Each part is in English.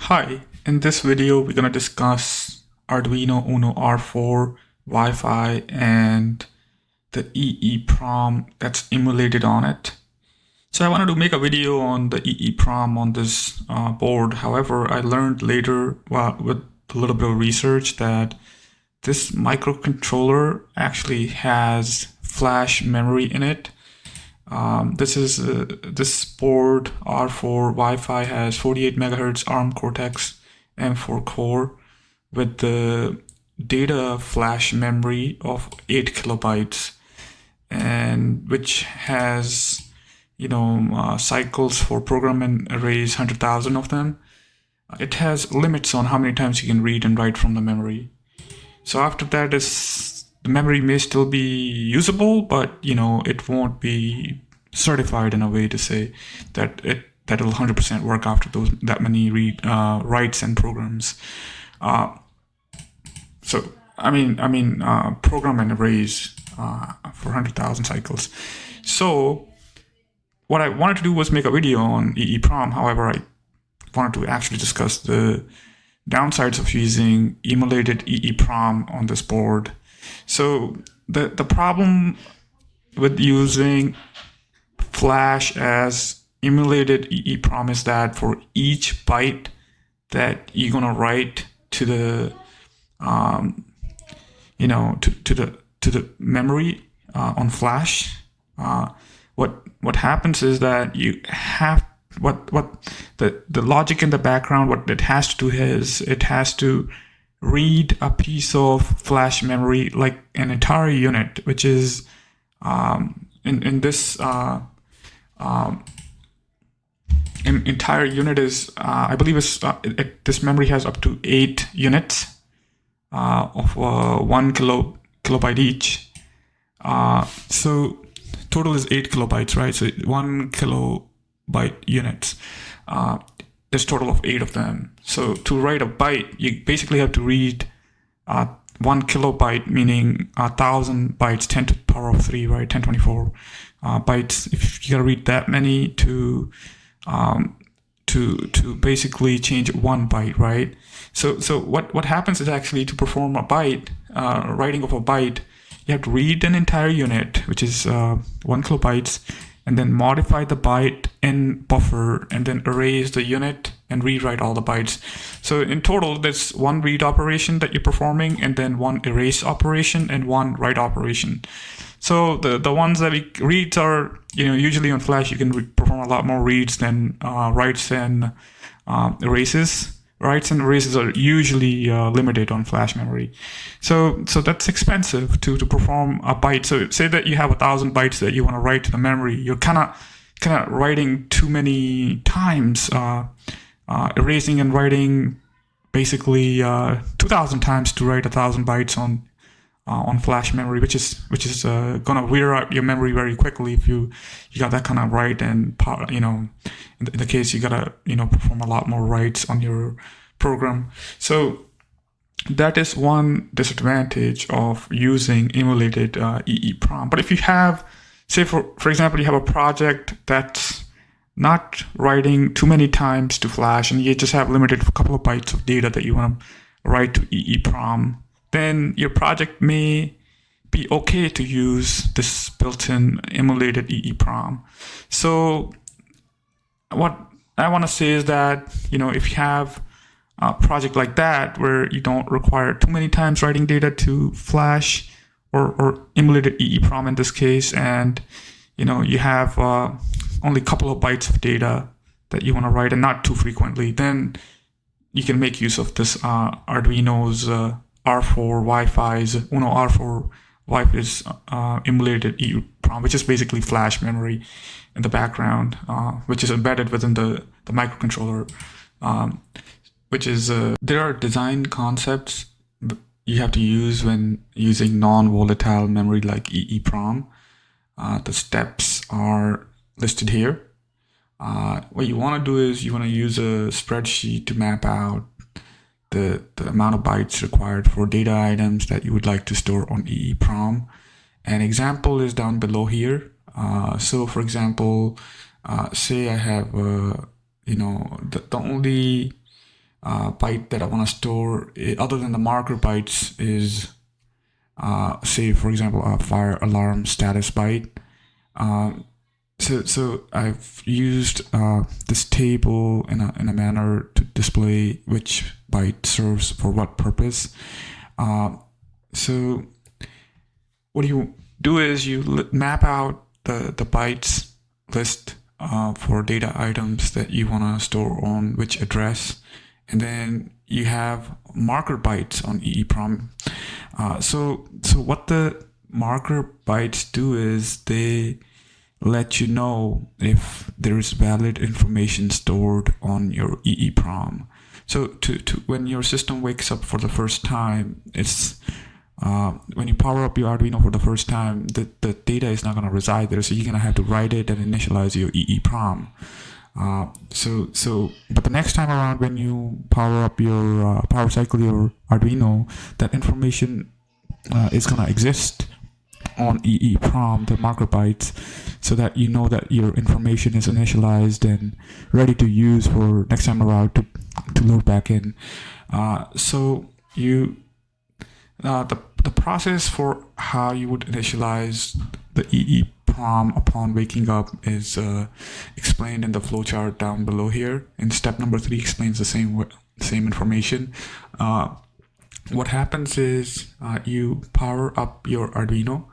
Hi, in this video we're going to discuss Arduino Uno R4, Wi-Fi, and the EEPROM that's emulated on it. So I wanted to make a video on the EEPROM on this board. However, I learned later with a little bit of research that this microcontroller actually has flash memory in it. This board R4 Wi-Fi has 48 megahertz ARM Cortex M4 core with the data flash memory of 8 kilobytes, and which has cycles for program and arrays, 100,000 of them. It has limits on how many times you can read and write from the memory. So after that, the memory may still be usable, but it won't be certified in a way to say that it'll 100% work after that many writes and programs. Program and arrays for 100,000 cycles. So what I wanted to do was make a video on EEPROM. However, I wanted to actually discuss the downsides of using emulated EEPROM on this board. So the problem with using flash as emulated EEPROM is that for each byte that you're gonna write to the to the memory on flash, what happens is that you have what the logic in the background, what it has to do is it has to read a piece of flash memory, like an entire unit, which is in this entire unit is I believe this memory has up to 8 units of 1 kilobyte each. So total is 8 kilobytes, right? So 1 kilobyte units. There's a total of 8 of them. So to write a byte, you basically have to read 1 kilobyte, meaning 1,000 bytes, 10 to the power of 3, right? 1024 bytes. If you gotta read that many to basically change 1 byte, right? So what happens is actually to perform a byte, writing of a byte, you have to read an entire unit, which is 1 kilobytes, and then modify the byte in buffer, and then erase the unit and rewrite all the bytes. So in total, there's 1 read operation that you're performing, and then 1 erase operation and 1 write operation. So the ones that reads are, usually on flash you can perform a lot more reads than writes and erases. Writes and erases are usually limited on flash memory. So that's expensive to perform a byte. So say that you have 1,000 bytes that you want to write to the memory. You're kind of writing too many times, erasing and writing basically 2,000 times to write 1,000 bytes on flash memory, which is gonna wear out your memory very quickly if you got that kind of write, and in the case you gotta perform a lot more writes on your program. So that is one disadvantage of using emulated EEPROM. But if you have, say for example, you have a project that's not writing too many times to flash, and you just have limited couple of bytes of data that you want to write to EEPROM, then your project may be okay to use this built-in emulated EEPROM. So what I want to say is that, if you have a project like that where you don't require too many times writing data to flash or emulated EEPROM in this case, and you have only a couple of bytes of data that you want to write and not too frequently, then you can make use of this Arduino's R4 Wi-Fi's Uno R4 Wi-Fi's emulated EEPROM, which is basically flash memory in the background, which is embedded within the microcontroller. Which is there are design concepts you have to use when using non-volatile memory like EEPROM. The steps are listed here. What you want to do is you want to use a spreadsheet to map out the amount of bytes required for data items that you would like to store on EEPROM. An example is down below here. So for example, say I have the only byte that I want to store, other than the marker bytes, is say, for example, a fire alarm status byte. So I've used this table in a manner to display which byte serves for what purpose. So what you do is you map out the bytes list for data items that you want to store on which address, and then you have marker bytes on EEPROM. So what the marker bytes do is they let you know if there is valid information stored on your EEPROM. So to when your system wakes up for the first time, it's when you power up your Arduino for the first time, the data is not going to reside there, so you're going to have to write it and initialize your EEPROM. But the next time around, when you power up your power cycle your Arduino, that information is going to exist on EEPROM, the marker bytes, so that you know that your information is initialized and ready to use for next time around to load back in. So you the process for how you would initialize the EEPROM upon waking up is explained in the flowchart down below here. And step number 3 explains the same information. What happens is you power up your Arduino,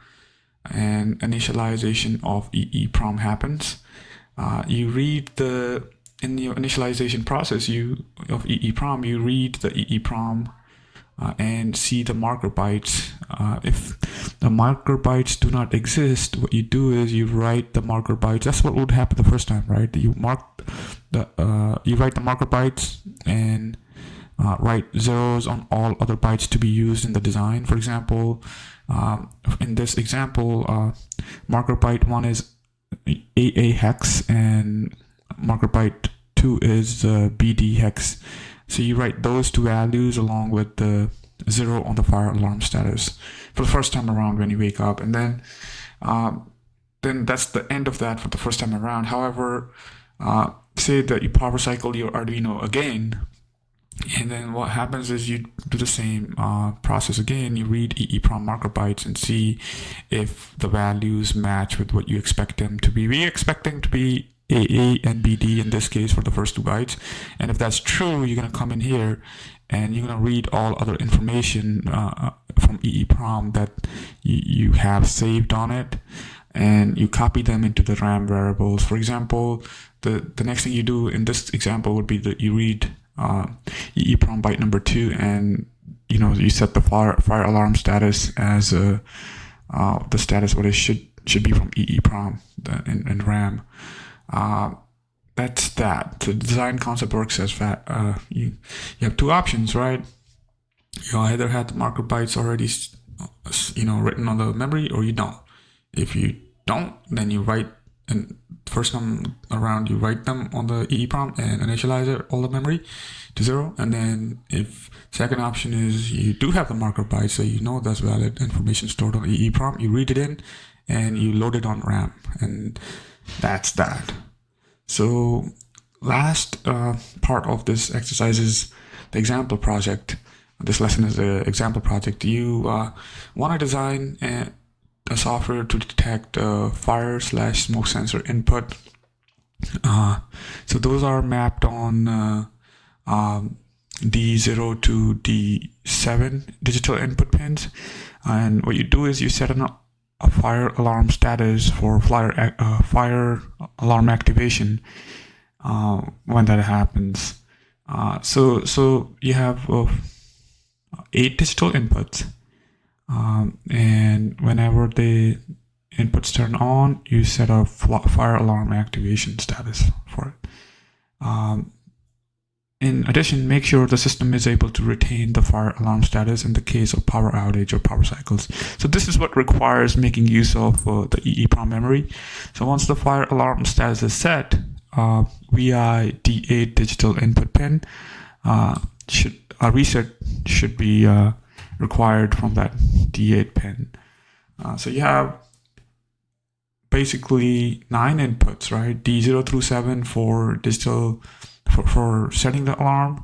and initialization of EEPROM happens. You read in your initialization process of EEPROM, you read the EEPROM and see the marker bytes. If the marker bytes do not exist, what you do is you write the marker bytes. That's what would happen the first time, right? You write the marker bytes and write zeros on all other bytes to be used in the design. For example, in this example, marker byte 1 is AA hex and marker byte 2 is BD hex. So you write those two values along with the 0 on the fire alarm status for the first time around when you wake up, and then that's the end of that for the first time around. However, say that you power cycle your Arduino again, and then what happens is you do the same process again. You read EEPROM marker bytes and see if the values match with what you expect them to be. We expect them to be AA and BD in this case for the first 2 bytes. And if that's true, you're going to come in here and you're going to read all other information from EEPROM that you have saved on it, and you copy them into the RAM variables. For example, the next thing you do in this example would be that you read EEPROM byte number 2, and you set the fire alarm status as the status what it should be from EEPROM in RAM. That's that. The design concept works as that. You have 2 options, right? You either have the marker bytes already written on the memory, or you don't. If you don't, then you write, and first time around you write them on the EEPROM and initialize all the memory to 0. And then if second option is you do have the marker bytes, so you know that's valid information stored on EEPROM, you read it in and you load it on RAM, and that's that. So last part of this exercise is the example project. This lesson is an example project. You want to design a software to detect fire/smoke sensor input. So those are mapped on D0 to D7 digital input pins. And what you do is you set a fire alarm status for fire alarm activation when that happens. So you have 8 digital inputs, and whenever the inputs turn on, you set a fire alarm activation status for it. In addition, make sure the system is able to retain the fire alarm status in the case of power outage or power cycles. So this is what requires making use of the EEPROM memory. So once the fire alarm status is set, VI D8 digital input pin a reset should be required from that D8 pin. So you have basically 9 inputs, right? D0 through 7 for digital for setting the alarm,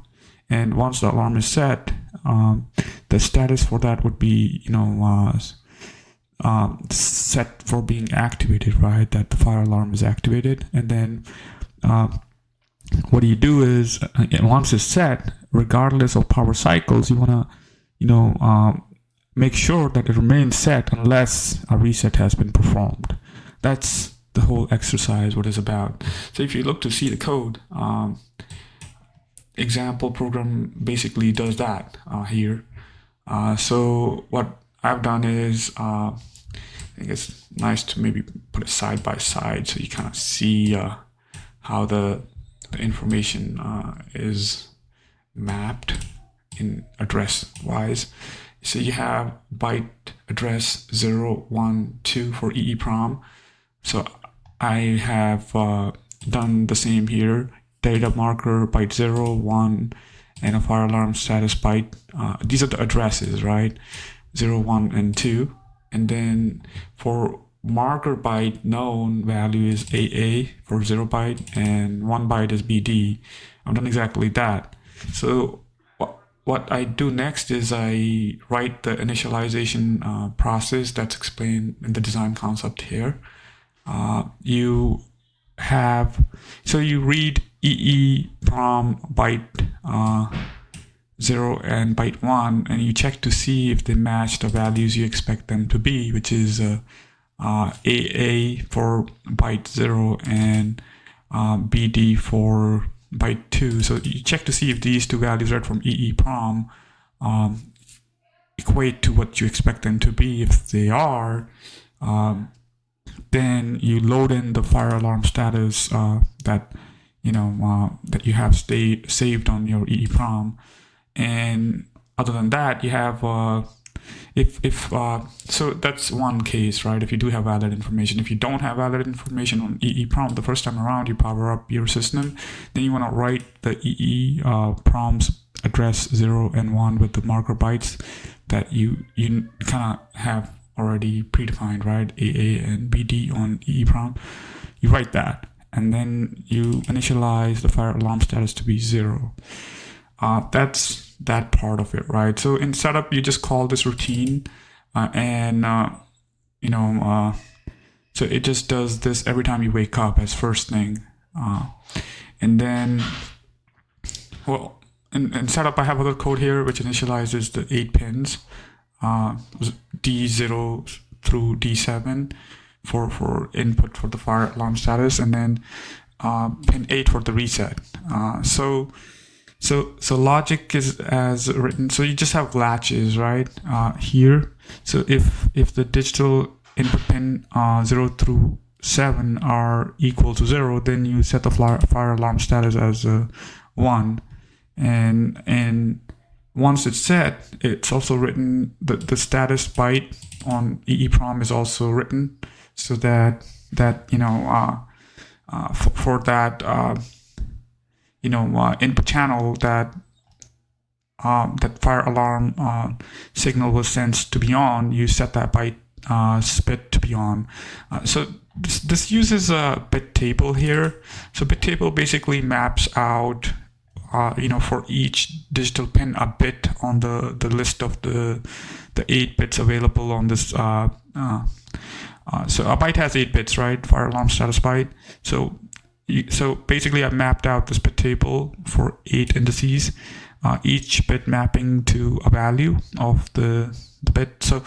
And once the alarm is set, the status for that would be, set for being activated, right? That the fire alarm is activated. And then what you do is, once it's set, regardless of power cycles, you want to, make sure that it remains set unless a reset has been performed. That's the whole exercise, what it's about. So if you look to see the code, example program basically does that here. So what I've done is, I think it's nice to maybe put it side by side so you kind of see how the information is mapped in address wise. So you have byte address 0, 1, 2 for EEPROM. So I have done the same here. Data marker byte 0, 1, and a fire alarm status byte. These are the addresses, right? 0, 1, and 2. And then for marker byte, known value is AA for 0 byte, and 1 byte is BD. I've done exactly that. So what I do next is I write the initialization process that's explained in the design concept here. You read EEPROM byte 0 and byte 1, and you check to see if they match the values you expect them to be, which is AA for byte 0 and BD for byte 2. So you check to see if these two values read from EEPROM equate to what you expect them to be. If they are, then you load in the fire alarm status that you have saved on your EEPROM. And other than that, you have so that's one case, right? If you do have valid information. If you don't have valid information on EEPROM the first time around, you power up your system, then you want to write the EEPROM's address 0 and 1 with the marker bytes that you kind of have already predefined, right? AA and BD on EEPROM. You write that, and then you initialize the fire alarm status to be 0. That's that part of it, right? So in setup, you just call this routine, so it just does this every time you wake up as first thing. And then, in setup, I have other code here which initializes the 8 pins, D0 through D7 for input for the fire alarm status, and then pin 8 for the reset. So logic is as written. So you just have latches, right? Here. So if the digital input pin 0 through 7 are equal to 0, then you set the fire alarm status as 1. And once it's set, it's also written the status byte on EEPROM is also written, so that for that input channel that fire alarm signal was sent to be on, you set that byte bit to be on. So this uses a bit table here. So bit table basically maps out for each digital pin a bit on the list of the 8 bits available on this. So a byte has 8 bits, right? Fire alarm status byte. So basically, I mapped out this bit table for 8 indices, each bit mapping to a value of the bit. So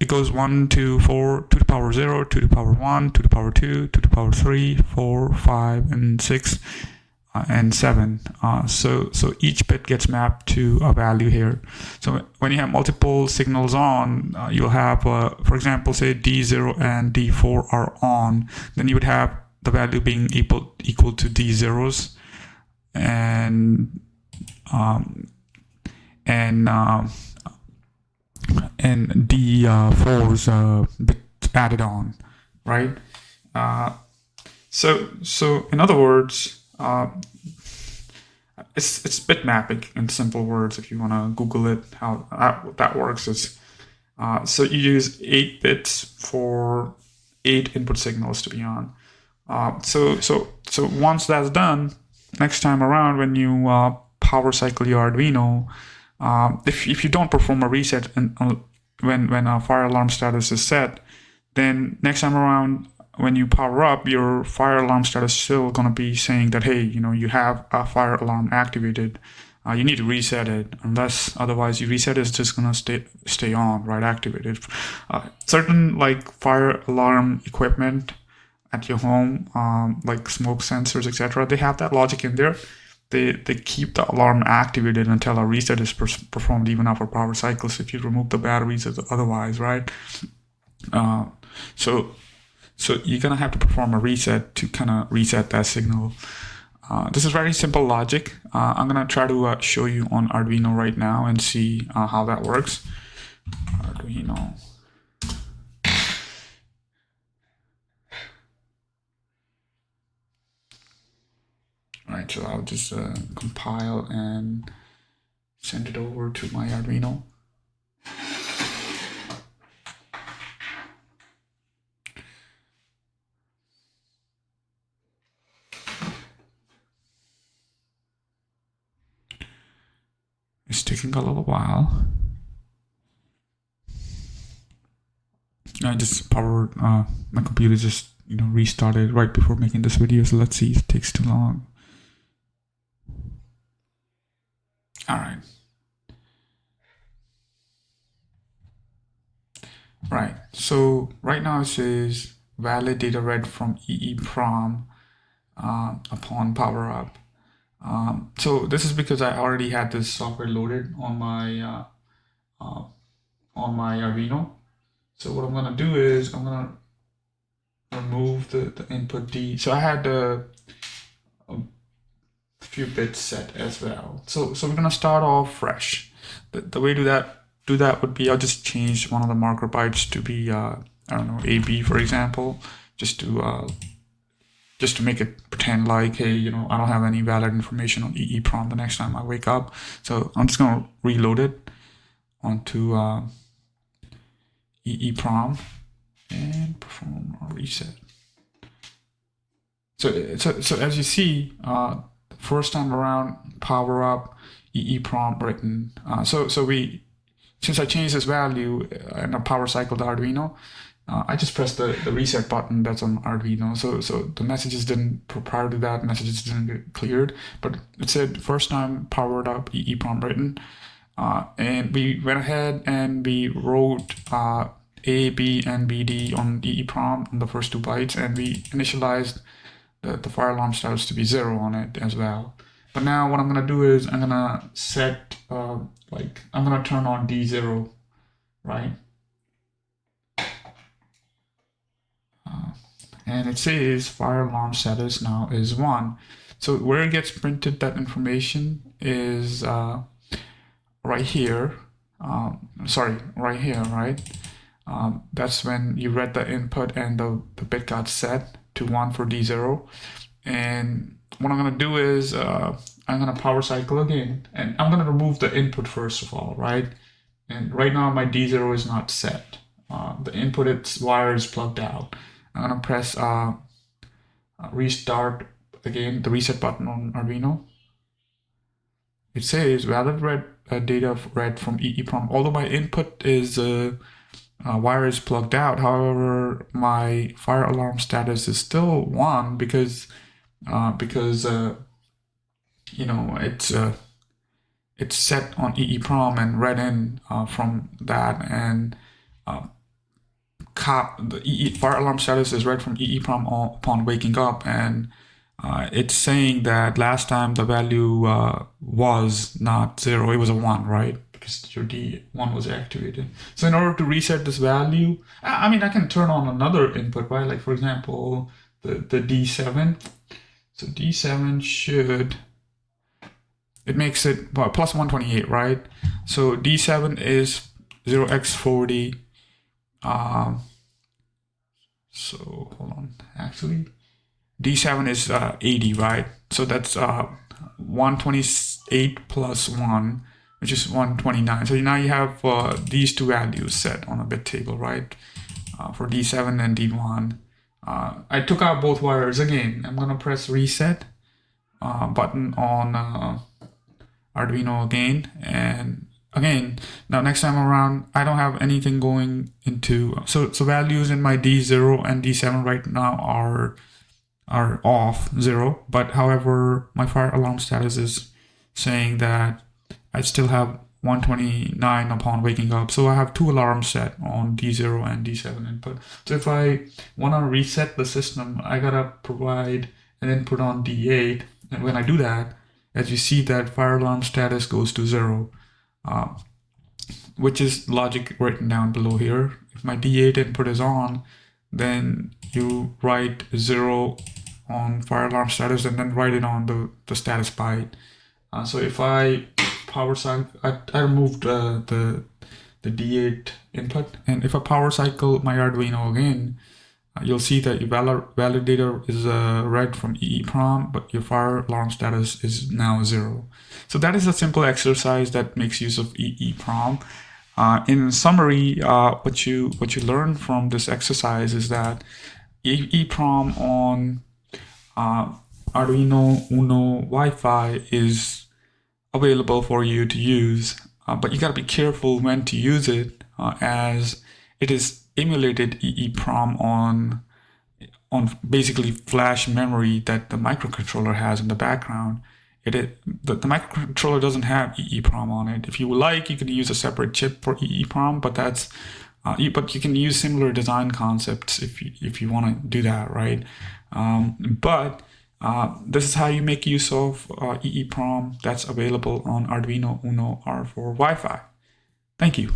it goes 1 to 4, 2 to the power 0, 2 to the power 1, 2 to the power 2, 2 to the power 3, 4, 5, and 6, and 7. So each bit gets mapped to a value here. So when you have multiple signals on, you'll have, for example, say D0 and D4 are on, then you would have the value being equal to D0s and D4s bit added on, right? So in other words, it's bit mapping in simple words. If you want to Google it, how that works is so you use 8 bits for 8 input signals to be on. So once that's done, next time around when you power cycle your Arduino, if you don't perform a reset when a fire alarm status is set, then next time around when you power up, your fire alarm status is still going to be saying that, hey, you have a fire alarm activated. You need to reset it, unless otherwise you reset it's just going to stay on, right, activated. Certain like fire alarm equipment at your home, like smoke sensors, etc., they have that logic in there. They keep the alarm activated until a reset is performed, even after power cycles, if you remove the batteries otherwise, right? So you're gonna have to perform a reset to kind of reset that signal. This is very simple logic. I'm gonna try to show you on Arduino right now and see how that works. Arduino. All right, so I'll just compile and send it over to my Arduino. It's taking a little while. I just powered my computer just restarted right before making this video, so let's see if it takes too long. All right. Right. So right now it says valid data read from EEPROM upon power up. So this is because I already had this software loaded on my Arduino. So what I'm gonna do is I'm gonna remove the input D. So I had a few bits set as well. So we're gonna start off fresh. The way to do that would be I'll just change one of the marker bytes to be I don't know, AB, for example, just to make it pretend like, hey, I don't have any valid information on EEPROM the next time I wake up. So I'm just gonna reload it onto EEPROM and perform a reset. So as you see, first time around, power up, EEPROM written. Since I changed this value and I power cycled the Arduino, I just pressed the reset button that's on Arduino. So the messages prior to that, messages didn't get cleared, but it said first time powered up, EEPROM written. And we went ahead and we wrote A, B, and BD on EEPROM on the first 2 bytes, and we initialized the fire alarm status to be 0 on it as well. But now what I'm gonna do is I'm gonna set I'm gonna turn on D0, right? And it says fire alarm status now is 1. So where it gets printed, that information is right here. Right here, right? That's when you read the input and the bit got set to 1 for D0. And what I'm gonna do is I'm gonna power cycle again, and I'm gonna remove the input first of all, right? And right now my D0 is not set. The input, its wire is plugged out. I'm gonna press restart again, the reset button on Arduino. It says valid data read from EEPROM. Although my input is wire is plugged out, however, my fire alarm status is still 1 because it's set on EEPROM and read in from that, and the fire alarm status is read from EEPROM upon waking up, and it's saying that last time the value was not 0, it was a 1, right? Because your D1 was activated. So in order to reset this value, I mean, I can turn on another input, right? Like for example, the D7. So D7 should, it makes it plus 128, right? So D7 is 0x40. So hold on, actually D7 is 80, right? So that's 128 plus 1, which is 129. So now you have these 2 values set on a bit table, right? For D7 and D1. I took out both wires again. I'm gonna press reset button on Arduino again, and again, now next time around, I don't have anything going into, so values in my D0 and D7 right now are off 0, but however, my fire alarm status is saying that I still have 129 upon waking up. So I have 2 alarms set on D0 and D7 input. So if I want to reset the system, I gotta provide an input on D8. And when I do that, as you see, that fire alarm status goes to 0, which is logic written down below here. If my D8 input is on, then you write 0 on fire alarm status and then write it on the status byte. So if I power cycle, I removed the D8 input, and if I power cycle my Arduino again, you'll see that your validator is red from EEPROM, but your fire alarm status is now 0. So that is a simple exercise that makes use of EEPROM. In summary, what you learn from this exercise is that EEPROM on Arduino Uno Wi-Fi is available for you to use, but you gotta be careful when to use it, as it is emulated EEPROM on basically flash memory that the microcontroller has in the background. The microcontroller doesn't have EEPROM on it. If you would like, you could use a separate chip for EEPROM, but that's but you can use similar design concepts if you want to do that, right? This is how you make use of EEPROM that's available on Arduino Uno R4 Wi-Fi. Thank you.